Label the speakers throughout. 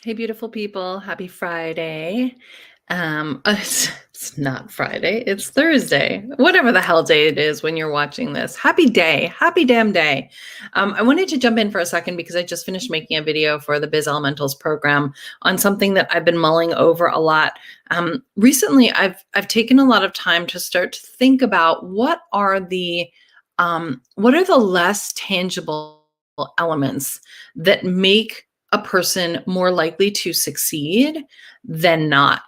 Speaker 1: Hey, beautiful people. Happy Friday. It's not Friday, it's Thursday. Whatever the hell day it is when you're watching this. Happy day. Happy damn day. I wanted to jump in for a second because I just finished making a video for the Biz Elementals program on something that I've been mulling over a lot. Recently, I've taken a lot of time to start to think about what are the less tangible elements that make a person more likely to succeed than not.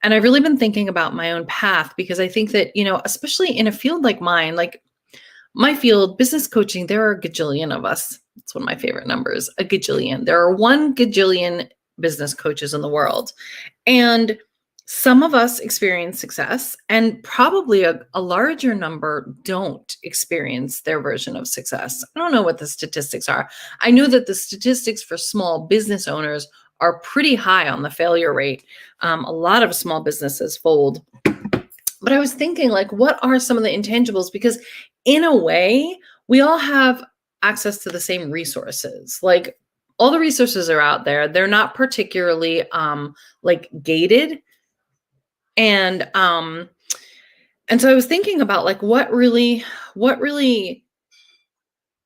Speaker 1: And I've really been thinking about my own path because I think that, especially in a field like mine, like my field, business coaching, there are a gajillion of us. It's one of my favorite numbers, a gajillion. There are 1 gajillion business coaches in the world. And some of us experience success, and probably a larger number don't experience their version of success. I don't know what the statistics are. I know that the statistics for small business owners are pretty high on the failure rate. A lot of small businesses fold. But I was thinking, like, what are some of the intangibles? Because in a way, we all have access to the same resources. Like, all the resources are out there. They're not particularly like gated. And so I was thinking about, like, what really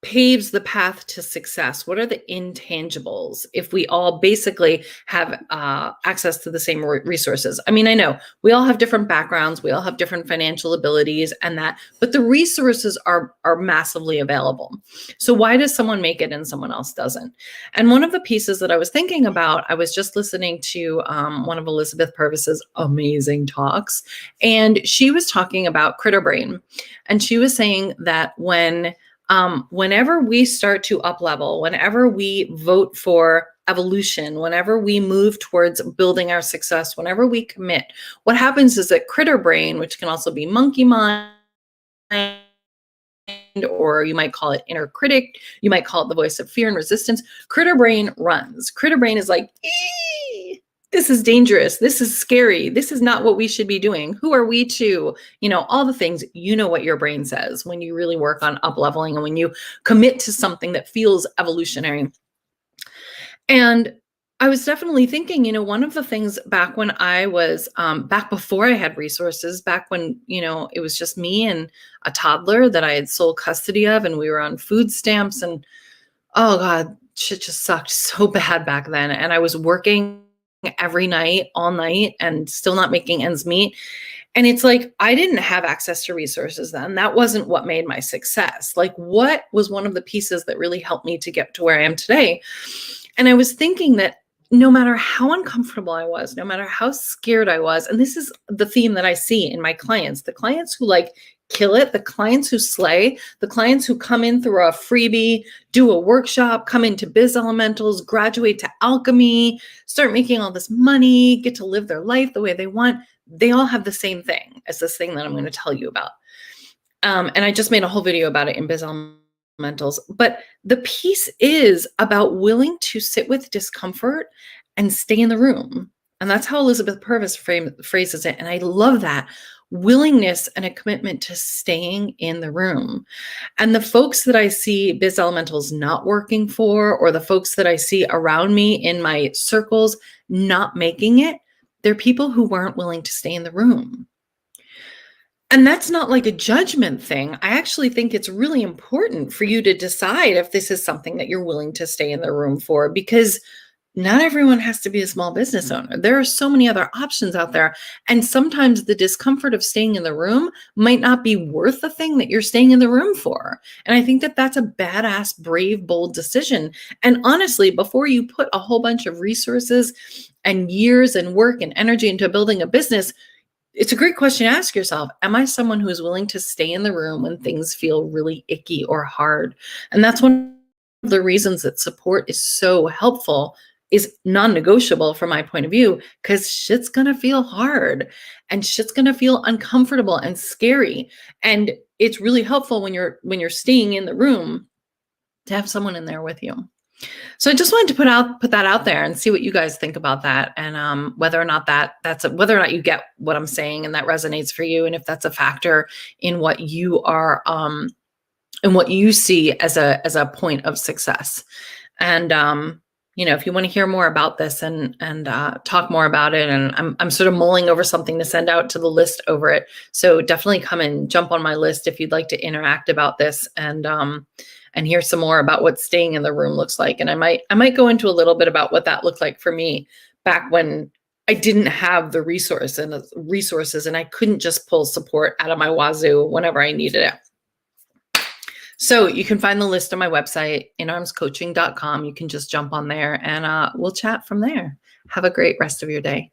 Speaker 1: paves the path to success? What are the intangibles if we all basically have access to the same resources? I mean, I know we all have different backgrounds, we all have different financial abilities and that, but the resources are massively available. So why does someone make it and someone else doesn't? And one of the pieces that I was thinking about, I was just listening to one of Elizabeth Purvis's amazing talks, and she was talking about critter brain. And she was saying that whenever we start to up level, whenever we vote for evolution, whenever we move towards building our success, whenever we commit, what happens is that critter brain, which can also be monkey mind, or you might call it inner critic, you might call it the voice of fear and resistance, critter brain runs. Critter brain is like, this is dangerous. This is scary. This is not what we should be doing. Who are we to, all the things, what your brain says when you really work on up leveling and when you commit to something that feels evolutionary. And I was definitely thinking, one of the things back when I was, back before I had resources, back when, it was just me and a toddler that I had sole custody of, and we were on food stamps, and oh God, shit just sucked so bad back then. And I was working every night, all night, and still not making ends meet. And it's like, I didn't have access to resources then. That wasn't what made my success. Like, what was one of the pieces that really helped me to get to where I am today? And I was thinking that no matter how uncomfortable I was, no matter how scared I was, and this is the theme that I see in my clients, the clients who kill it, the clients who slay, the clients who come in through a freebie, do a workshop, come into Biz Elementals, graduate to Alchemy, start making all this money, get to live their life the way they want. They all have the same thing as this thing that I'm going to tell you about. And I just made a whole video about it in Biz Elementals. But the piece is about willing to sit with discomfort and stay in the room. And that's how Elizabeth Purvis phrases it. And I love that. Willingness and a commitment to staying in the room. And the folks that I see Biz Elementals not working for, or the folks that I see around me in my circles not making it, they're people who weren't willing to stay in the room. And that's not like a judgment thing. I actually think it's really important for you to decide if this is something that you're willing to stay in the room for, because not everyone has to be a small business owner. There are so many other options out there. And sometimes the discomfort of staying in the room might not be worth the thing that you're staying in the room for. And I think that that's a badass, brave, bold decision. And honestly, before you put a whole bunch of resources and years and work and energy into building a business, it's a great question to ask yourself. Am I someone who is willing to stay in the room when things feel really icky or hard? And that's one of the reasons that support is so helpful, is non-negotiable from my point of view, because shit's gonna feel hard and shit's gonna feel uncomfortable and scary. And it's really helpful when you're staying in the room to have someone in there with you. So I just wanted to put that out there and see what you guys think about that, and whether or not whether or not you get what I'm saying and that resonates for you, and if that's a factor in what you are and what you see as a point of success. And if you want to hear more about this and talk more about it, and I'm sort of mulling over something to send out to the list over it. So definitely come and jump on my list if you'd like to interact about this and hear some more about what staying in the room looks like. And I might go into a little bit about what that looked like for me back when I didn't have the resources and I couldn't just pull support out of my wazoo whenever I needed it. So you can find the list on my website, inarmscoaching.com. You can just jump on there and we'll chat from there. Have a great rest of your day.